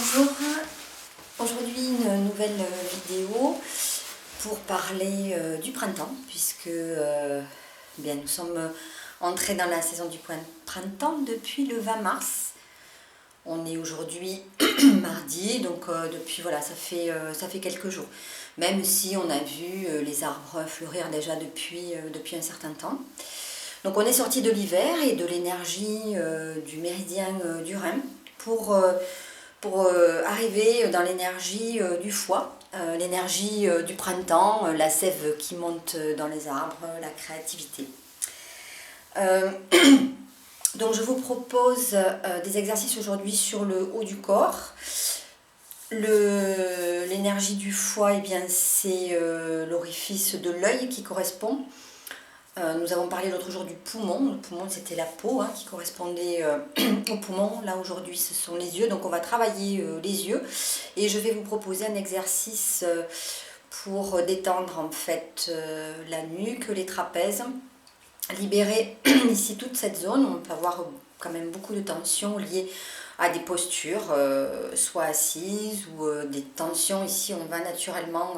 Bonjour, aujourd'hui une nouvelle vidéo pour parler du printemps puisque bien, nous sommes entrés dans la saison du printemps depuis le 20 mars. On est aujourd'hui mardi, donc depuis voilà, ça fait quelques jours. Même si on a vu les arbres fleurir déjà depuis un certain temps. Donc on est sorti de l'hiver et de l'énergie du méridien du Rhin pour arriver dans l'énergie du foie, l'énergie du printemps, la sève qui monte dans les arbres, la créativité. Donc je vous propose des exercices aujourd'hui sur le haut du corps. L'énergie du foie, eh bien, c'est l'orifice de l'œil qui correspond. Nous avons parlé l'autre jour du poumon. Le poumon, c'était la peau qui correspondait au poumon. Là, aujourd'hui, ce sont les yeux. Donc, on va travailler les yeux. Et je vais vous proposer un exercice pour détendre en fait la nuque, les trapèzes. Libérer ici toute cette zone. On peut avoir quand même beaucoup de tensions liées à des postures, soit assises ou des tensions ici. On va naturellement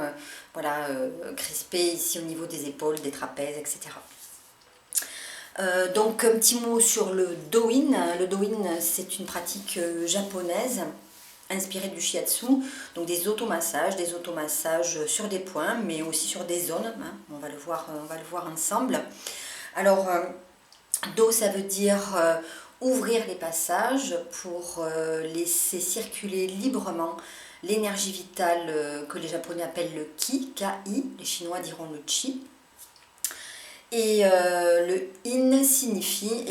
crisper ici au niveau des épaules, des trapèzes, etc. Donc un petit mot sur le Do-in. Le Do-in, c'est une pratique japonaise inspirée du shiatsu, donc des automassages sur des points, mais aussi sur des zones. On va le voir ensemble. Alors, Do, ça veut dire ouvrir les passages pour laisser circuler librement l'énergie vitale que les Japonais appellent le Ki, K-I, les Chinois diront le Chi. Et le in signifie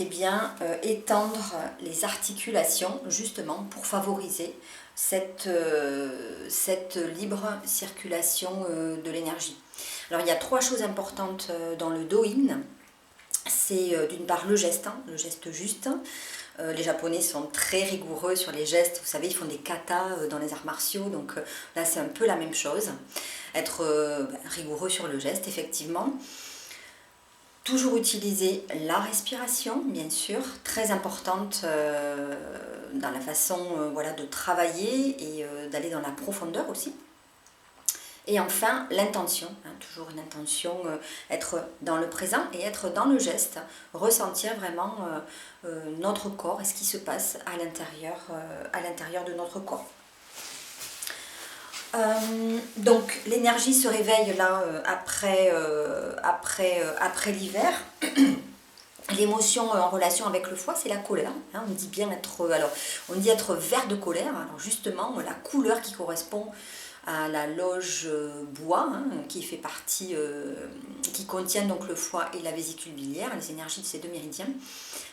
étendre les articulations justement pour favoriser cette libre circulation de l'énergie. Alors il y a trois choses importantes dans le Do-in. C'est d'une part le geste juste. Les Japonais sont très rigoureux sur les gestes. Vous savez, ils font des katas dans les arts martiaux. Donc là, c'est un peu la même chose. Être rigoureux sur le geste, effectivement. Toujours utiliser la respiration, bien sûr, très importante dans la façon de travailler et d'aller dans la profondeur aussi. Et enfin, l'intention, toujours une intention, être dans le présent et être dans le geste, ressentir vraiment notre corps et ce qui se passe à l'intérieur de notre corps. Donc l'énergie se réveille là après l'hiver. L'émotion en relation avec le foie, c'est la colère. On dit bien être vert de colère. Alors justement, la couleur qui correspond à la loge bois, qui fait partie, qui contient donc le foie et la vésicule biliaire, les énergies de ces deux méridiens.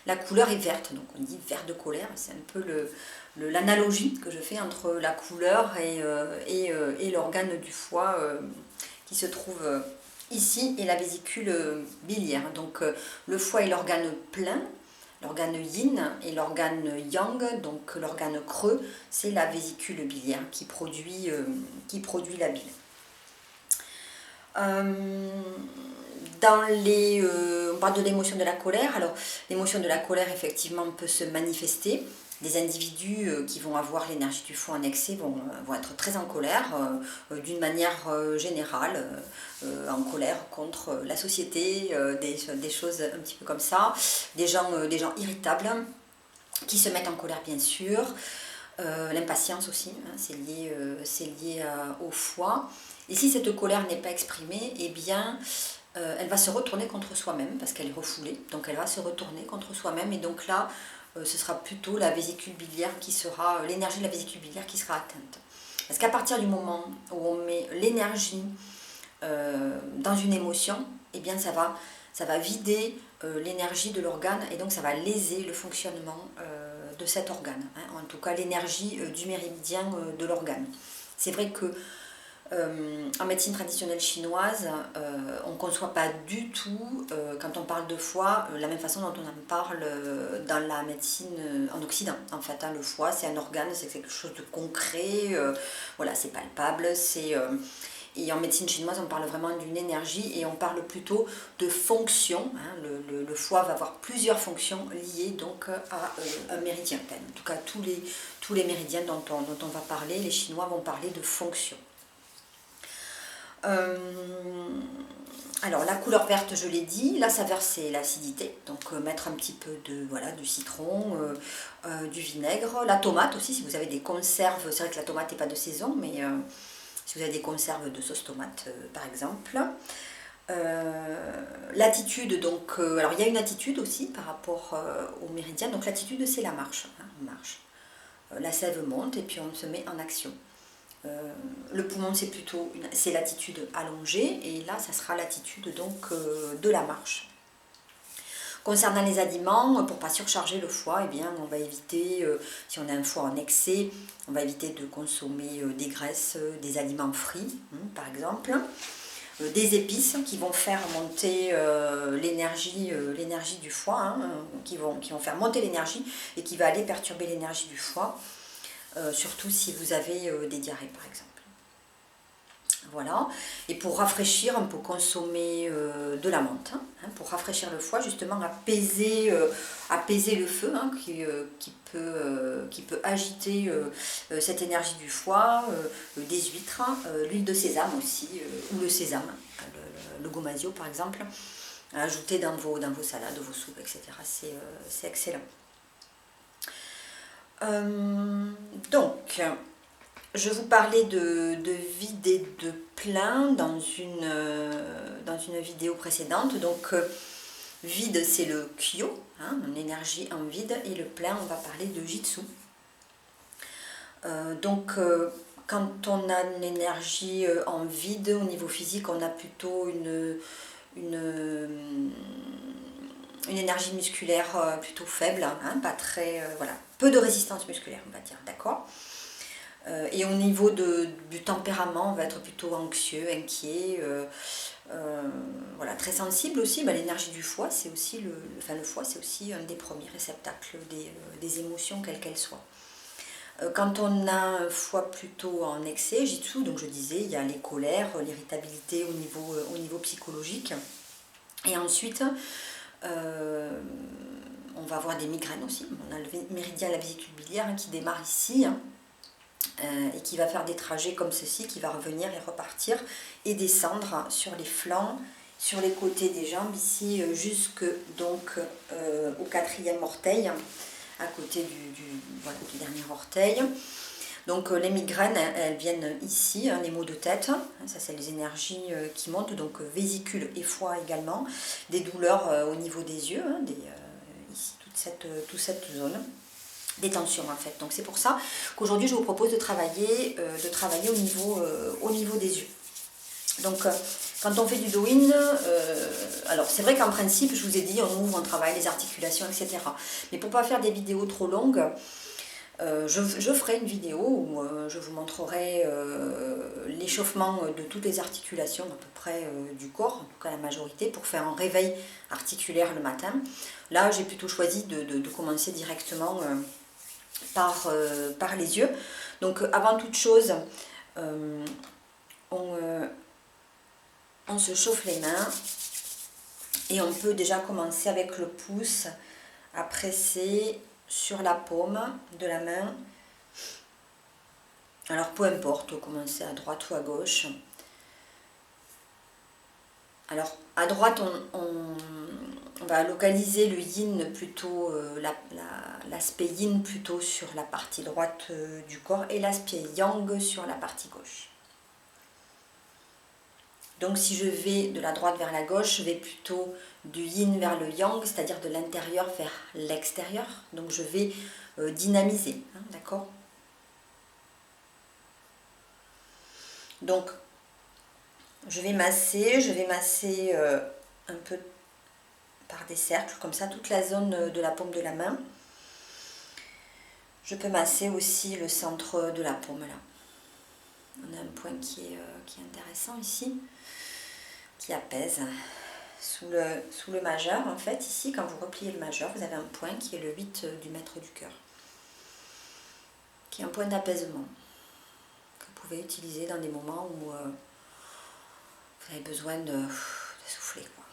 La couleur est verte, donc on dit vert de colère. C'est un peu l'analogie que je fais entre la couleur et l'organe du foie qui se trouve ici et la vésicule biliaire. Donc le foie est l'organe plein, l'organe yin et l'organe yang, donc l'organe creux, c'est la vésicule biliaire qui produit la bile. On parle de l'émotion de la colère. Alors l'émotion de la colère effectivement peut se manifester. Des individus qui vont avoir l'énergie du foie en excès vont être très en colère, d'une manière générale, en colère contre la société, des choses un petit peu comme ça, des gens irritables qui se mettent en colère bien sûr, l'impatience aussi, c'est lié au foie. Et si cette colère n'est pas exprimée, eh bien elle va se retourner contre soi-même parce qu'elle est refoulée, donc elle va se retourner contre soi-même et donc là ce sera plutôt la vésicule biliaire l'énergie de la vésicule biliaire qui sera atteinte. Parce qu'à partir du moment où on met l'énergie dans une émotion, eh bien ça va vider l'énergie de l'organe et donc ça va léser le fonctionnement de cet organe, en tout cas l'énergie du méridien de l'organe. C'est vrai que en médecine traditionnelle chinoise, on ne conçoit pas du tout, quand on parle de foie, la même façon dont on en parle dans la médecine en Occident. En fait, le foie, c'est un organe, c'est quelque chose de concret, c'est palpable, Et en médecine chinoise, on parle vraiment d'une énergie et on parle plutôt de fonction. Hein. Le foie va avoir plusieurs fonctions liées donc à un méridien. En tout cas, tous les méridiens dont on va parler, les Chinois vont parler de fonction. Alors la couleur verte, je l'ai dit, la saveur c'est l'acidité, donc mettre un petit peu de voilà, du citron, du vinaigre, la tomate aussi, si vous avez des conserves, c'est vrai que la tomate n'est pas de saison, mais si vous avez des conserves de sauce tomate par exemple. L'attitude, donc, alors il y a une attitude aussi par rapport au méridien, donc l'attitude c'est la marche, hein, on marche. La sève monte et puis on se met en action. Le poumon c'est l'attitude allongée et là ça sera l'attitude donc de la marche. Concernant les aliments, pour ne pas surcharger le foie, eh bien, on va éviter, si on a un foie en excès, on va éviter de consommer des graisses, des aliments frits par exemple, des épices qui vont faire monter l'énergie du foie, hein, qui vont faire monter l'énergie et qui va aller perturber l'énergie du foie. Surtout si vous avez des diarrhées par exemple. Voilà, et pour rafraîchir, on peut consommer de la menthe, hein, pour rafraîchir le foie, justement apaiser le feu hein, qui peut agiter cette énergie du foie, des huîtres, l'huile de sésame aussi, ou le sésame, le gomasio par exemple, à ajouter dans vos salades, vos soupes, etc. C'est excellent. Donc, je vous parlais de vide et de plein dans une vidéo précédente. Donc, vide, c'est le kyo, hein, une énergie en vide, et le plein, on va parler de jitsu. Donc, quand on a une énergie en vide, au niveau physique, on a plutôt une énergie musculaire plutôt faible, hein, pas très, voilà, peu de résistance musculaire, on va dire, d'accord. Et au niveau du tempérament, on va être plutôt anxieux, inquiet, voilà, très sensible aussi. Bah, l'énergie du foie, c'est aussi le foie, c'est aussi un des premiers réceptacles des émotions, quelles qu'elles soient. Quand on a un foie plutôt en excès, jitsu, donc je disais, il y a les colères, l'irritabilité au niveau psychologique. Et ensuite, on va avoir des migraines aussi. On a le méridien de la vésicule biliaire hein, qui démarre ici hein, et qui va faire des trajets comme ceci, qui va revenir et repartir et descendre sur les flancs, sur les côtés des jambes, ici jusque donc au 4e orteil, à côté voilà, du dernier orteil. Donc les migraines, elles viennent ici, hein, les maux de tête, hein, ça c'est les énergies qui montent, donc vésicule et foie également, des douleurs au niveau des yeux, hein, ici toute cette zone, des tensions en fait. Donc c'est pour ça qu'aujourd'hui je vous propose de travailler au niveau des yeux. Donc quand on fait du do-in, alors c'est vrai qu'en principe je vous ai dit on ouvre, on travaille les articulations, etc. Mais pour ne pas faire des vidéos trop longues, je ferai une vidéo où je vous montrerai l'échauffement de toutes les articulations à peu près du corps, en tout cas la majorité, pour faire un réveil articulaire le matin. Là j'ai plutôt choisi de commencer directement par les yeux. Donc avant toute chose, on se chauffe les mains et on peut déjà commencer avec le pouce à presser sur la paume de la main. Alors peu importe, commencer à droite ou à gauche. Alors à droite on va localiser le yin plutôt, l'aspect yin plutôt sur la partie droite du corps et l'aspect yang sur la partie gauche. Donc si je vais de la droite vers la gauche, je vais plutôt du yin vers le yang, c'est-à-dire de l'intérieur vers l'extérieur. Donc je vais dynamiser, hein, d'accord? Donc je vais masser un peu par des cercles, comme ça, toute la zone de la paume de la main. Je peux masser aussi le centre de la paume là. On a un point qui est intéressant ici, qui apaise. Sous le majeur, en fait, ici, quand vous repliez le majeur, vous avez un point qui est le 8 du mètre du cœur, qui est un point d'apaisement que vous pouvez utiliser dans des moments où vous avez besoin de souffler, quoi.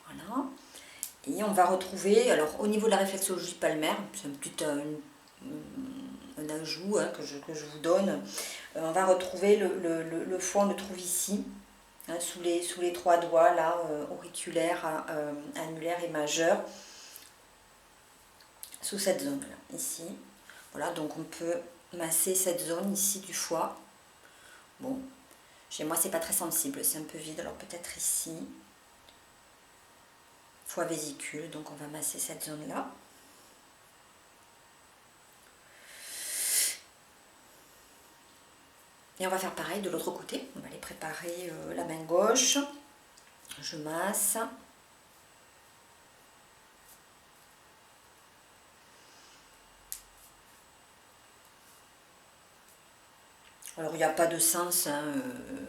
Voilà. Et on va retrouver, alors au niveau de la réflexologie palmaire, c'est un petit un ajout hein, que je vous donne. On va retrouver le foie, on le trouve ici, hein, sous les trois doigts, là, auriculaire, annulaire et majeur, sous cette zone-là, ici. Voilà, donc on peut masser cette zone ici du foie. Bon, chez moi c'est pas très sensible, c'est un peu vide, alors peut-être ici. Foie vésicule, donc on va masser cette zone-là. Et on va faire pareil de l'autre côté. On va aller préparer la main gauche. Je masse. Alors il n'y a pas de sens hein,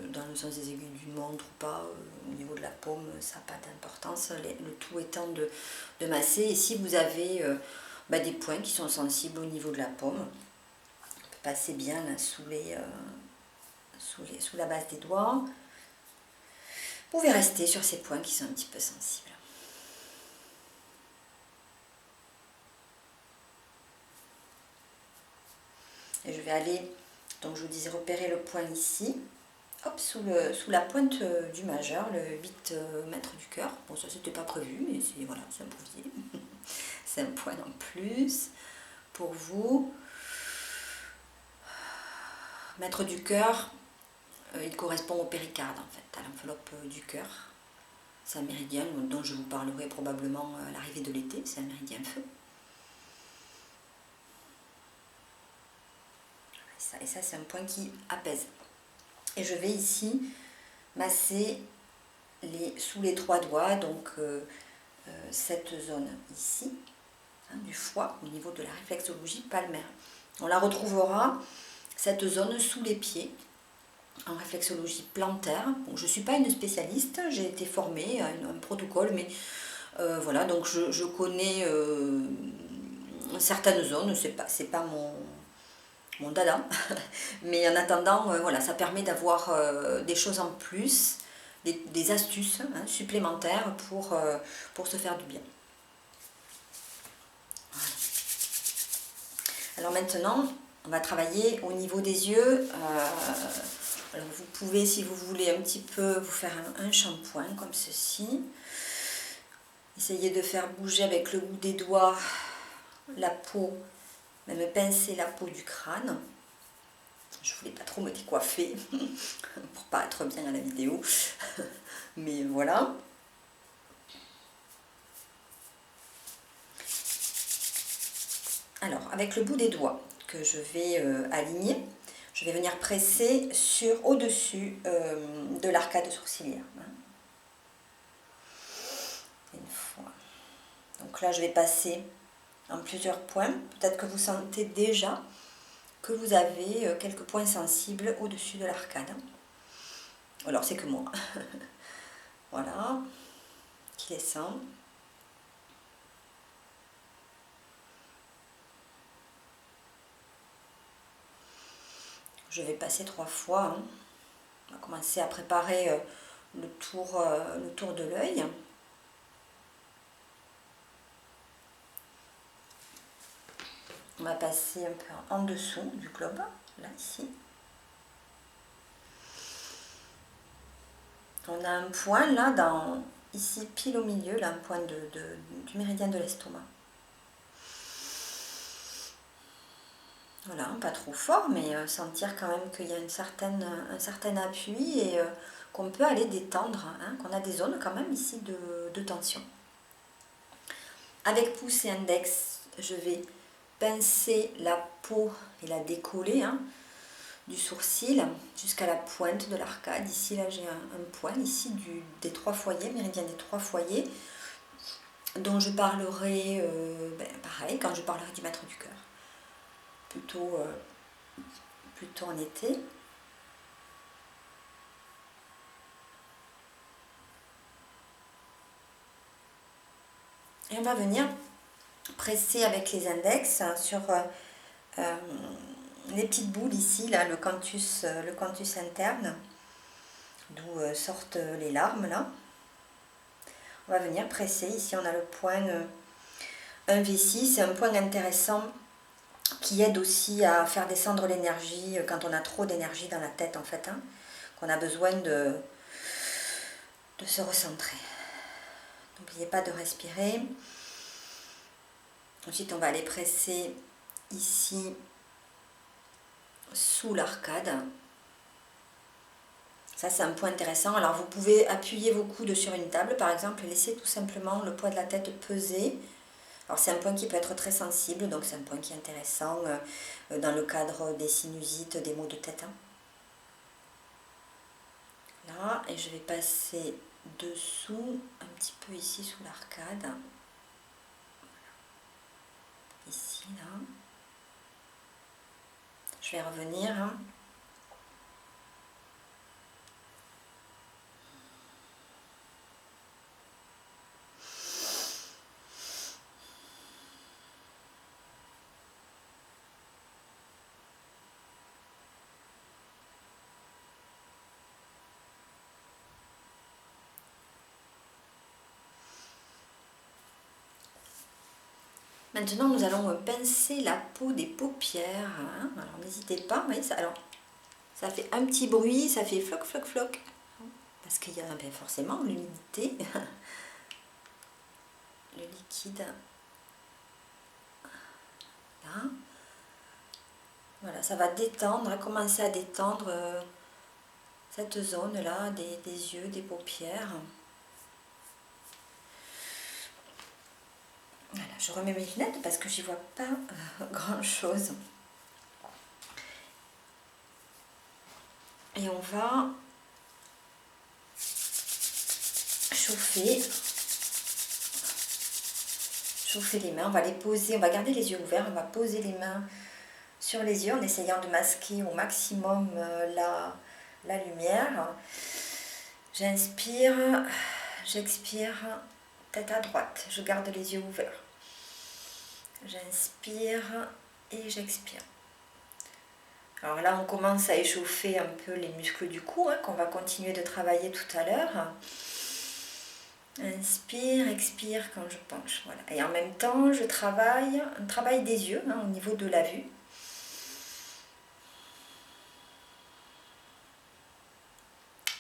dans le sens des aiguilles d'une montre ou pas, au niveau de la paume ça n'a pas d'importance, le tout étant de masser. Et si vous avez des points qui sont sensibles au niveau de la paume, on peut passer bien là, sous la base des doigts. Vous pouvez rester sur ces points qui sont un petit peu sensibles. Et je vais aller, donc je vous disais, repérer le point ici, hop, sous la pointe du majeur, le 8 mètres du cœur. Bon, ça c'était pas prévu, mais c'est voilà, c'est improvisé. C'est un point en plus pour vous. Mètre du cœur, il correspond au péricarde en fait, à l'enveloppe du cœur. C'est un méridien dont je vous parlerai probablement à l'arrivée de l'été, c'est un méridien feu. Et ça c'est un point qui apaise. Et je vais ici masser sous les trois doigts, donc cette zone ici, hein, du foie, au niveau de la réflexologie palmaire. On la retrouvera, cette zone, sous les pieds, en réflexologie plantaire. Bon, je ne suis pas une spécialiste, j'ai été formée à un protocole, mais voilà, donc je connais certaines zones, c'est pas mon dada, mais en attendant, voilà, ça permet d'avoir des choses en plus, des astuces hein, supplémentaires pour se faire du bien. Voilà. Alors maintenant, on va travailler au niveau des yeux. Alors vous pouvez, si vous voulez, un petit peu vous faire un shampoing comme ceci. Essayez de faire bouger avec le bout des doigts la peau, même pincer la peau du crâne. Je voulais pas trop me décoiffer pour pas être bien à la vidéo, mais voilà. Alors avec le bout des doigts que je vais aligner, je vais venir presser au-dessus de l'arcade sourcilière. Une fois. Donc là je vais passer en plusieurs points. Peut-être que vous sentez déjà que vous avez quelques points sensibles au-dessus de l'arcade. Alors c'est que moi. Voilà, qui descend. Je vais passer 3 fois. Hein. On va commencer à préparer le tour de l'œil. On va passer un peu en dessous du globe, là, ici. On a un point là, ici, pile au milieu, là, un point du méridien de l'estomac. Voilà, pas trop fort, mais sentir quand même qu'il y a un certain appui et qu'on peut aller détendre, hein, qu'on a des zones quand même ici de tension. Avec pouce et index, je vais pincer la peau et la décoller hein, du sourcil jusqu'à la pointe de l'arcade. Ici, là, j'ai un point ici des 3 foyers, méridien des 3 foyers, dont je parlerai, pareil, quand je parlerai du mètre du cœur, plutôt en été. Et on va venir presser avec les index sur les petites boules ici, là, le canthus interne, d'où sortent les larmes là. On va venir presser. Ici on a le point 1V6, c'est un point intéressant qui aide aussi à faire descendre l'énergie quand on a trop d'énergie dans la tête en fait, hein, qu'on a besoin de se recentrer. N'oubliez pas de respirer. Ensuite on va aller presser ici sous l'arcade. Ça c'est un point intéressant. Alors vous pouvez appuyer vos coudes sur une table par exemple et laisser tout simplement le poids de la tête peser. Alors c'est un point qui peut être très sensible, donc c'est un point qui est intéressant dans le cadre des sinusites, des maux de tête. Hein. Là, et je vais passer dessous, un petit peu ici sous l'arcade. Voilà. Ici, là. Je vais revenir. Hein. Maintenant, nous allons pincer la peau des paupières. Hein. Alors, n'hésitez pas. Vous voyez, ça fait un petit bruit, ça fait floc, floc, floc. Parce qu'il y a forcément l'humidité. Le liquide. Là. Voilà, ça va détendre, commencer à détendre cette zone-là des yeux, des paupières. Voilà, je remets mes lunettes parce que j'y vois pas grand-chose. Et on va chauffer les mains. On va les poser, on va garder les yeux ouverts, on va poser les mains sur les yeux en essayant de masquer au maximum la lumière. J'inspire, j'expire, tête à droite. Je garde les yeux ouverts. J'inspire et j'expire. Alors là, on commence à échauffer un peu les muscles du cou, hein, qu'on va continuer de travailler tout à l'heure. Inspire, expire quand je penche. Voilà. Et en même temps, je travaille des yeux, hein, au niveau de la vue.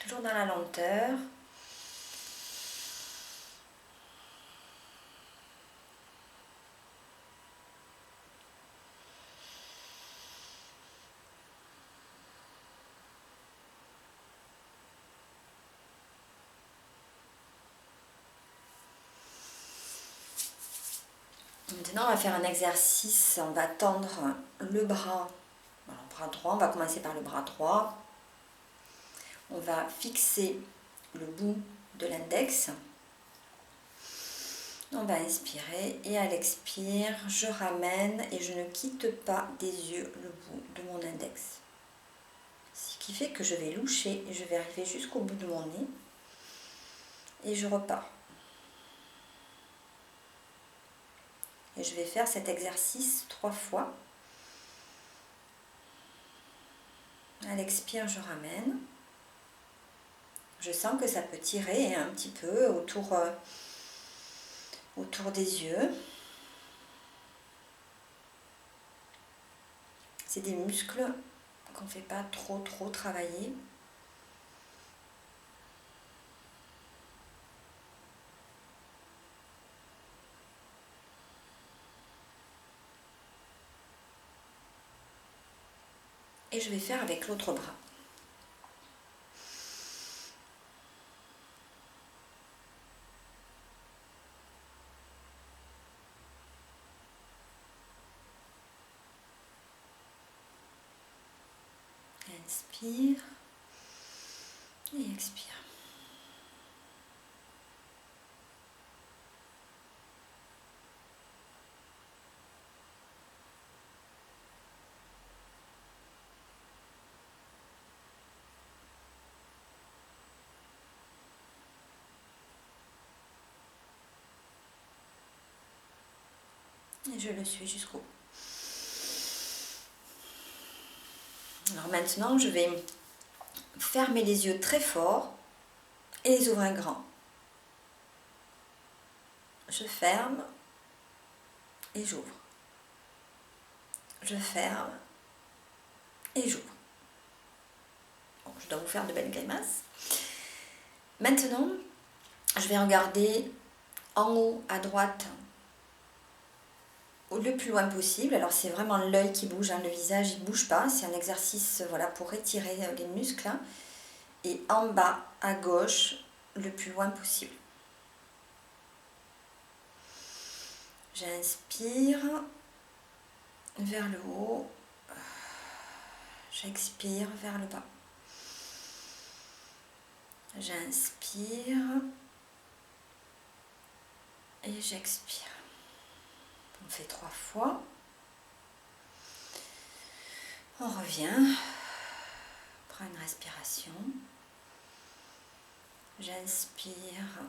Toujours dans la lenteur. Maintenant, on va faire un exercice. On va tendre le bras, droit. On va commencer par le bras droit. On va fixer le bout de l'index. On va inspirer et à l'expire, je ramène et je ne quitte pas des yeux le bout de mon index. Ce qui fait que je vais loucher et je vais arriver jusqu'au bout de mon nez et je repars. Et je vais faire cet exercice 3 fois. À l'expire, je ramène. Je sens que ça peut tirer un petit peu autour des yeux. C'est des muscles qu'on ne fait pas trop travailler. Et je vais faire avec l'autre bras. Inspire et expire. Et je le suis jusqu'au bout. Alors maintenant, je vais fermer les yeux très fort et les ouvrir grand. Je ferme et j'ouvre. Je ferme et j'ouvre. Bon, je dois vous faire de belles grimaces. Maintenant, je vais regarder en haut à droite le plus loin possible. Alors c'est vraiment l'œil qui bouge, hein, le visage il ne bouge pas. C'est un exercice voilà, pour étirer les muscles. Hein. Et en bas à gauche, le plus loin possible. J'inspire vers le haut. J'expire vers le bas. J'inspire et j'expire. On fait 3 fois. On revient. On prend une respiration. J'inspire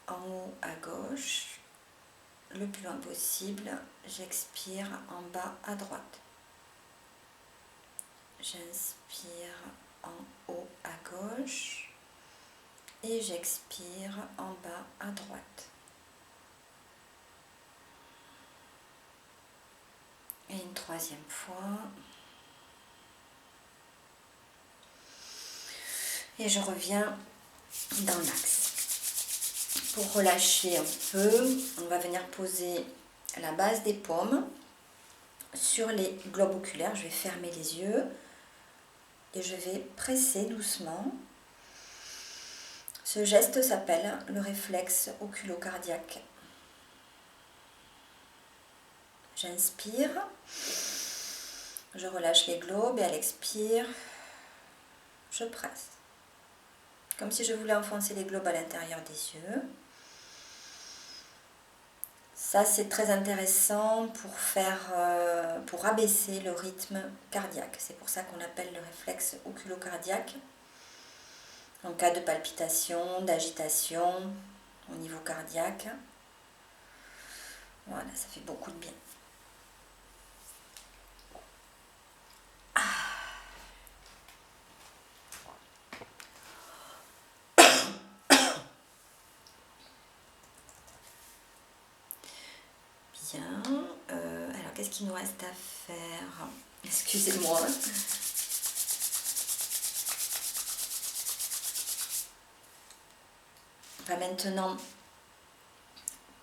en haut à gauche, le plus loin possible. J'expire en bas à droite. J'inspire en haut à gauche et j'expire en bas à droite. Et une 3e fois. Et je reviens dans l'axe. Pour relâcher un peu, on va venir poser la base des paumes sur les globes oculaires. Je vais fermer les yeux et je vais presser doucement. Ce geste s'appelle le réflexe oculocardiaque. J'inspire, je relâche les globes et à l'expire, je presse. Comme si je voulais enfoncer les globes à l'intérieur des yeux. Ça, c'est très intéressant pour abaisser le rythme cardiaque. C'est pour ça qu'on appelle le réflexe oculocardiaque. En cas de palpitation, d'agitation au niveau cardiaque. Voilà, ça fait beaucoup de bien. Bien. Alors, qu'est-ce qu'il nous reste à faire? Excusez-moi. On va maintenant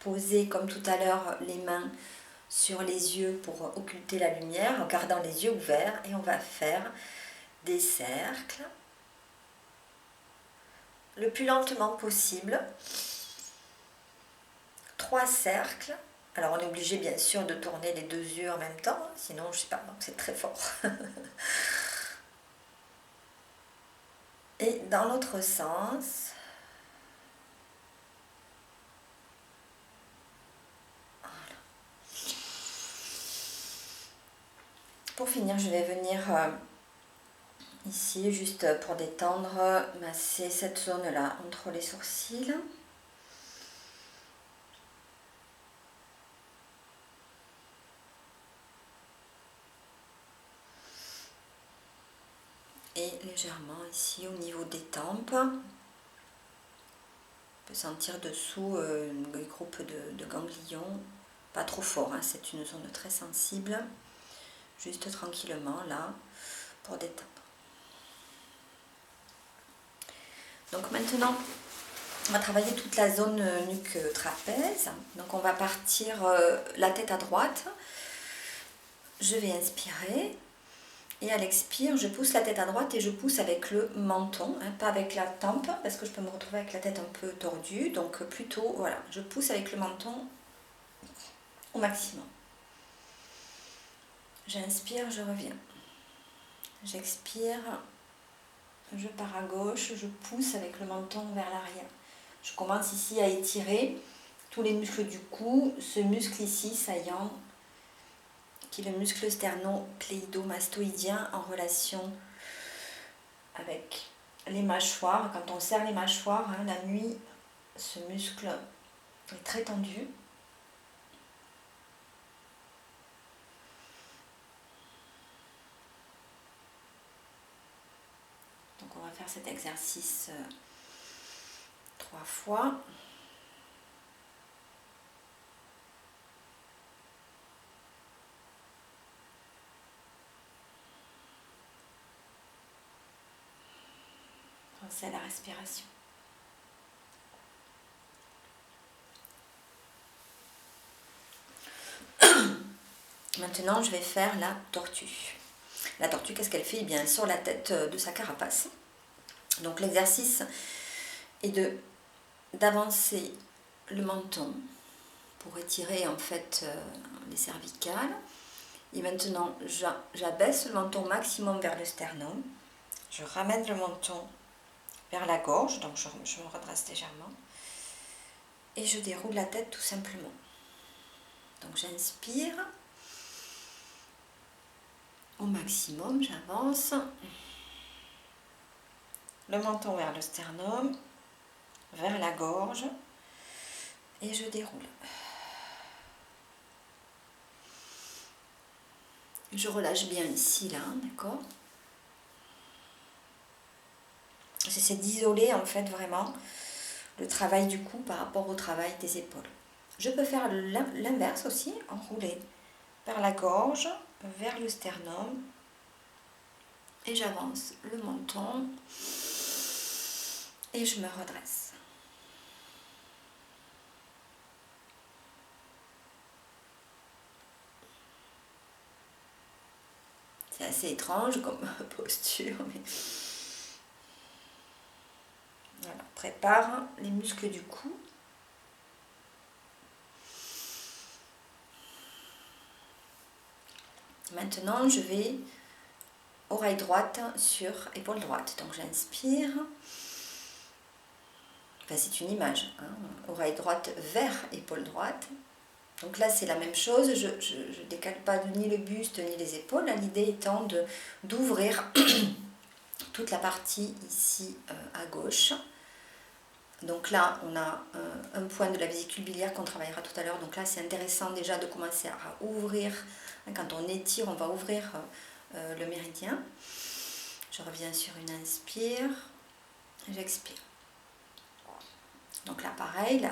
poser, comme tout à l'heure, les mains sur les yeux pour occulter la lumière, en gardant les yeux ouverts. Et on va faire des cercles, le plus lentement possible. 3 cercles. Alors on est obligé bien sûr de tourner les 2 yeux en même temps, sinon je sais pas, c'est très fort. Et dans l'autre sens. Voilà. Pour finir, je vais venir ici juste pour détendre, masser cette zone-là entre les sourcils. Et légèrement ici au niveau des tempes. On peut sentir dessous les groupes de ganglions. Pas trop fort, hein, c'est une zone très sensible. Juste tranquillement là pour détendre. Donc maintenant, on va travailler toute la zone nuque trapèze. Donc on va partir la tête à droite. Je vais inspirer. Et à l'expire, je pousse la tête à droite et je pousse avec le menton, hein, pas avec la tempe, parce que je peux me retrouver avec la tête un peu tordue. Donc plutôt, voilà, je pousse avec le menton au maximum. J'inspire, je reviens. J'expire, je pars à gauche, je pousse avec le menton vers l'arrière. Je commence ici à étirer tous les muscles du cou, ce muscle ici saillant, qui est le muscle sternocléido-mastoïdien en relation avec les mâchoires. Quand on serre les mâchoires, hein, la nuit, ce muscle est très tendu. faire cet exercice 3 fois. Pensez à la respiration. Maintenant, je vais faire la tortue. La tortue, qu'est-ce qu'elle fait? Eh bien, elle sort la tête de sa carapace. Donc, l'exercice est d'avancer le menton pour étirer en fait les cervicales. Et maintenant, j'abaisse le menton maximum vers le sternum. Je ramène le menton vers la gorge, donc je me redresse légèrement. Et je déroule la tête tout simplement. Donc, j'inspire. Au maximum, j'avance. Le menton vers le sternum, vers la gorge. Et je déroule. Je relâche bien ici, là, d'accord? J'essaie d'isoler, en fait, vraiment le travail du cou par rapport au travail des épaules. Je peux faire l'inverse aussi, enrouler vers la gorge, vers le sternum. Et j'avance le menton. Et je me redresse. C'est assez étrange comme posture, mais voilà, on prépare les muscles du cou. Maintenant, je vais oreille droite sur épaule droite. Donc j'inspire. Enfin, c'est une image. Hein. Oreille droite vers épaule droite. Donc là, c'est la même chose. Je ne décale pas ni le buste ni les épaules. L'idée étant d'ouvrir toute la partie ici à gauche. Donc là, on a un point de la vésicule biliaire qu'on travaillera tout à l'heure. Donc là, c'est intéressant déjà de commencer à ouvrir. Quand on étire, on va ouvrir le méridien. Je reviens sur une inspire. J'expire. Donc là, pareil,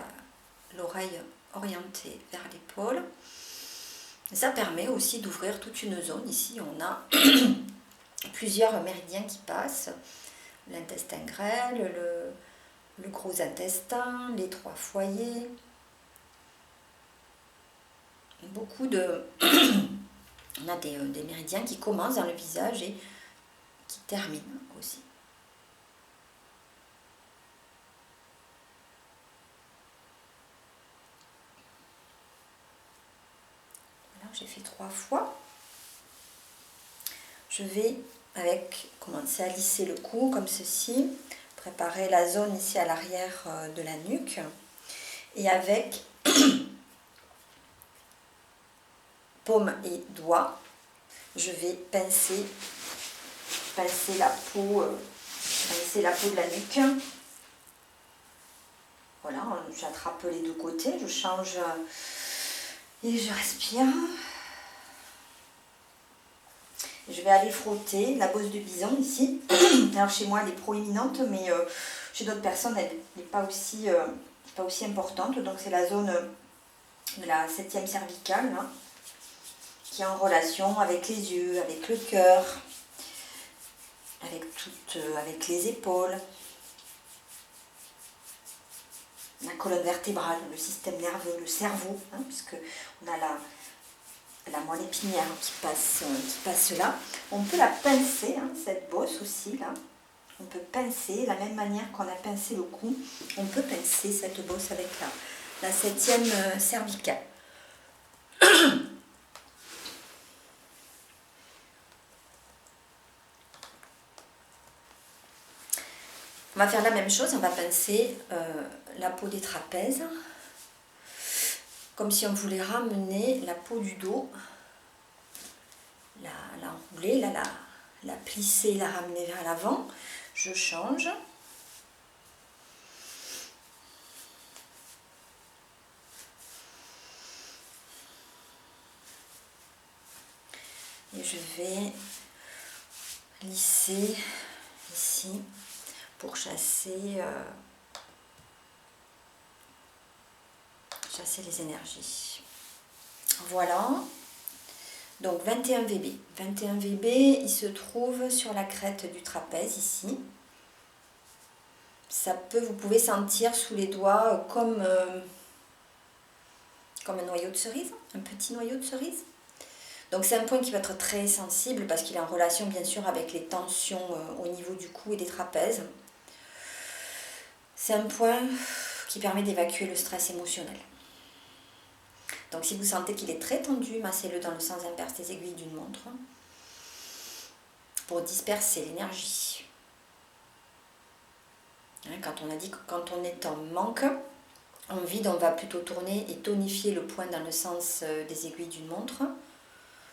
l'oreille orientée vers l'épaule. Ça permet aussi d'ouvrir toute une zone. Ici, on a plusieurs méridiens qui passent. L'intestin grêle, le gros intestin, les 3 foyers. Beaucoup de... On a des méridiens qui commencent dans le visage et qui terminent aussi. Voilà, j'ai fait 3 fois. Je vais commencer à lisser le cou comme ceci, préparer la zone ici à l'arrière de la nuque et avec paume et doigt, je vais pincer la peau de la nuque. Voilà, j'attrape les 2 côtés, je change et je respire. Je vais aller frotter la bosse de bison ici. Alors chez moi elle est proéminente, mais chez d'autres personnes elle n'est pas aussi importante. Donc c'est la zone de la 7e cervicale là, qui est en relation avec les yeux, avec le cœur, avec les épaules, la colonne vertébrale, le système nerveux, le cerveau, hein, puisque on a la moelle épinière qui passe là. On peut la pincer, hein, cette bosse aussi là. On peut pincer, de la même manière qu'on a pincé le cou, on peut pincer cette bosse avec la 7e cervicale. On va faire la même chose, on va pincer la peau des trapèzes, comme si on voulait ramener la peau du dos, la enrouler, la plisser, la ramener vers l'avant. Je change. Et je vais lisser ici pour chasser les énergies. Voilà. Donc 21 VB. 21 VB, il se trouve sur la crête du trapèze ici. Vous pouvez sentir sous les doigts comme un noyau de cerise, un petit noyau de cerise. Donc c'est un point qui va être très sensible parce qu'il est en relation bien sûr avec les tensions au niveau du cou et des trapèzes. C'est un point qui permet d'évacuer le stress émotionnel. Donc si vous sentez qu'il est très tendu, massez-le dans le sens inverse des aiguilles d'une montre pour disperser l'énergie. Quand on a dit que quand on est en manque, en vide, on va plutôt tourner et tonifier le point dans le sens des aiguilles d'une montre.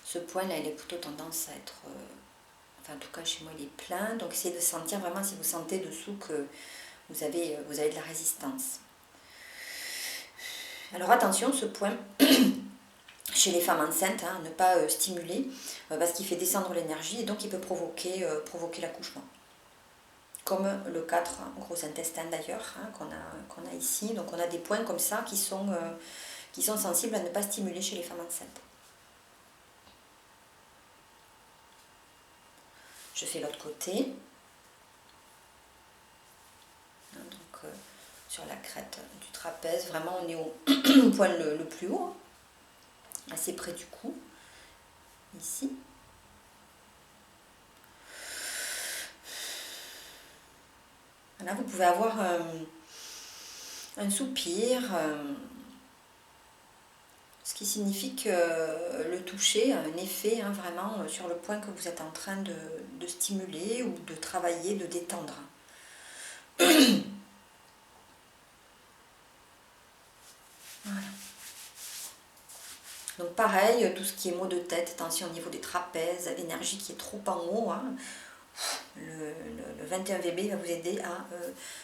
Ce point-là, il a plutôt tendance à être, enfin en tout cas chez moi, il est plein. Donc essayez de sentir vraiment si vous sentez dessous que vous avez de la résistance. Alors attention, ce point, chez les femmes enceintes, ne pas stimuler, parce qu'il fait descendre l'énergie et donc il peut provoquer l'accouchement. Comme le 4, gros intestin d'ailleurs, qu'on a ici. Donc on a des points comme ça qui sont sensibles à ne pas stimuler chez les femmes enceintes. Je fais l'autre côté. Donc sur la crête du trapèze, vraiment on est au point le plus haut, assez près du cou, ici. Là, vous pouvez avoir un soupir, ce qui signifie que le toucher a un effet vraiment sur le point que vous êtes en train de stimuler ou de travailler, de détendre. Voilà. Donc pareil, tout ce qui est maux de tête, tension au niveau des trapèzes, l'énergie qui est trop en haut, le 21 VB va vous aider à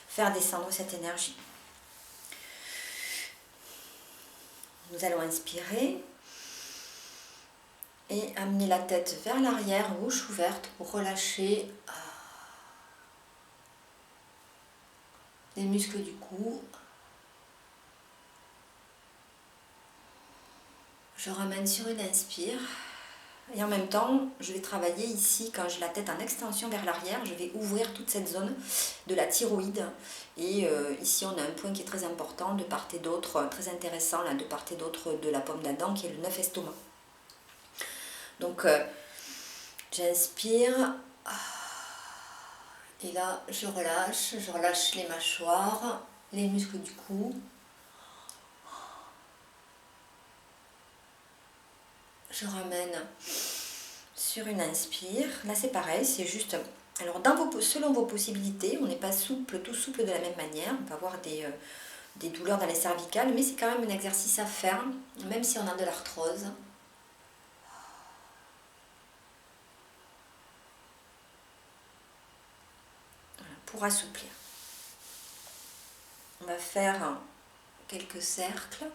faire descendre cette énergie. Nous allons inspirer et amener la tête vers l'arrière, bouche ouverte pour relâcher les muscles du cou. Je ramène sur une inspire. Et en même temps, je vais travailler ici, quand j'ai la tête en extension vers l'arrière, je vais ouvrir toute cette zone de la thyroïde. Et ici, on a un point qui est très important, de part et d'autre, très intéressant, là, de part et d'autre de la pomme d'Adam, qui est le 9 estomac. Donc, j'inspire. Et là, je relâche les mâchoires, les muscles du cou. Je ramène sur une inspire. Là, c'est pareil, c'est juste... Alors, selon vos possibilités, on n'est pas tout souple de la même manière. On peut avoir des douleurs dans les cervicales, mais c'est quand même un exercice à faire, même si on a de l'arthrose. Voilà, pour assouplir. On va faire quelques cercles.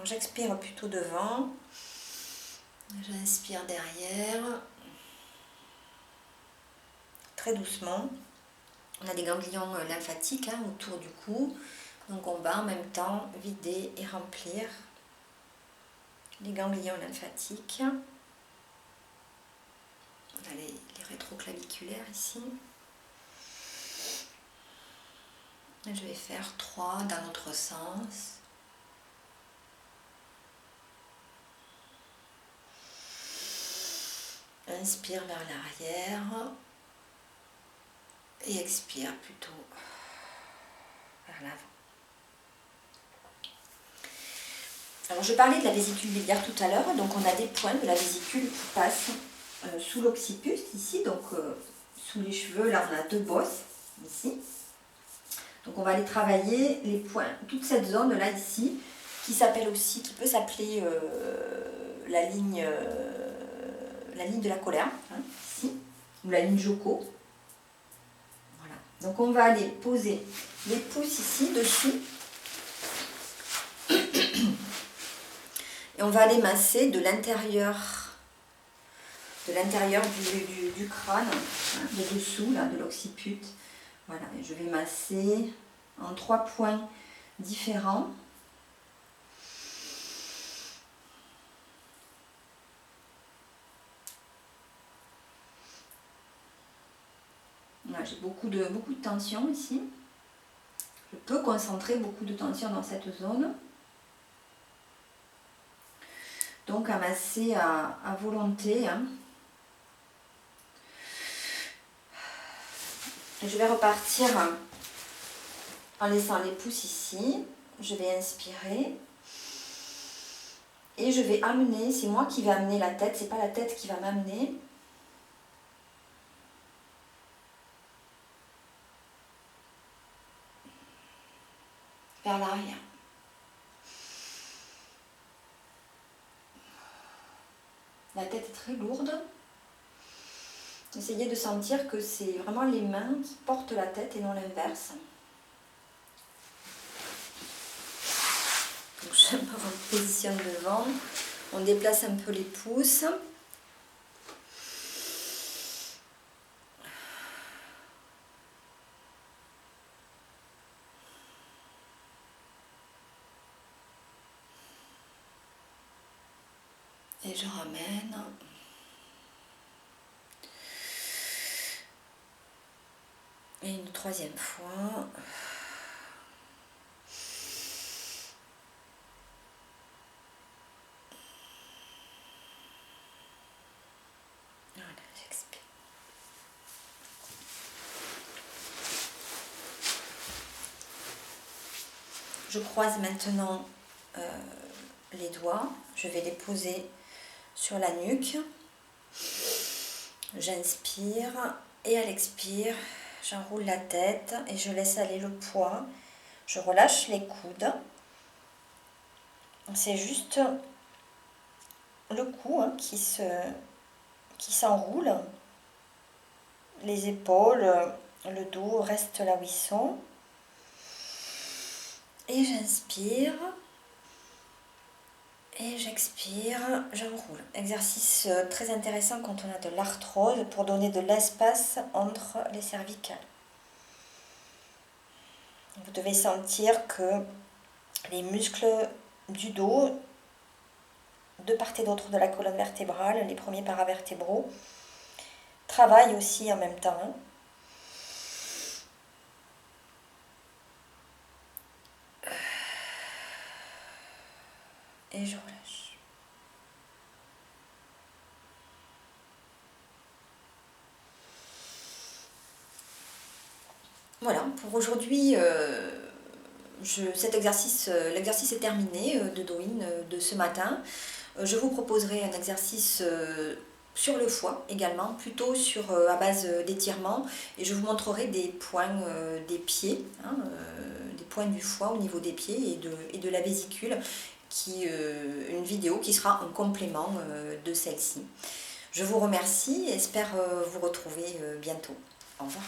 J'expire plutôt devant, j'inspire derrière, très doucement. On a des ganglions lymphatiques autour du cou, donc on va en même temps vider et remplir les ganglions lymphatiques. On a les rétroclaviculaires ici. Et je vais faire 3 dans l'autre sens. Inspire vers l'arrière et expire plutôt vers l'avant. Alors je parlais de la vésicule biliaire tout à l'heure, donc on a des points de la vésicule qui passent sous l'occiput ici, donc sous les cheveux, là on a 2 bosses ici. Donc on va aller travailler les points, toute cette zone là ici, qui peut s'appeler la ligne de la colère, ici, ou la ligne Joko. Voilà. Donc on va aller poser les pouces ici, dessus. Et on va aller masser de l'intérieur de l'intérieur du crâne, hein, de dessous, là, de l'occiput. Voilà, et je vais masser en 3 points différents. J'ai beaucoup de tension ici. Je peux concentrer beaucoup de tension dans cette zone. Donc à masser à volonté. Hein. Je vais repartir en laissant les pouces ici. Je vais inspirer. Et je vais amener, c'est moi qui vais amener la tête, c'est pas la tête qui va m'amener. Vers l'arrière. La tête est très lourde. Essayez de sentir que c'est vraiment les mains qui portent la tête et non l'inverse. Donc je me positionne devant. On déplace un peu les pouces. Et je ramène. Et une 3e fois. Voilà, j'expire. Je croise maintenant les doigts. Je vais les poser sur la nuque. J'inspire et à l'expire, j'enroule la tête et je laisse aller le poids. Je relâche les coudes. C'est juste le cou hein, qui s'enroule. Les épaules, le dos restent là où ils sont. Et j'inspire. Et j'expire, j'enroule. Exercice très intéressant quand on a de l'arthrose pour donner de l'espace entre les cervicales. Vous devez sentir que les muscles du dos, de part et d'autre de la colonne vertébrale, les premiers paravertébraux, travaillent aussi en même temps. Et je relâche. Voilà, pour aujourd'hui, l'exercice est terminé de Douyin de ce matin. Je vous proposerai un exercice sur le foie également, plutôt à base d'étirement. Et je vous montrerai des points des pieds, hein, des points du foie au niveau des pieds et de la vésicule. Une vidéo qui sera un complément de celle-ci. Je vous remercie et espère vous retrouver bientôt. Au revoir.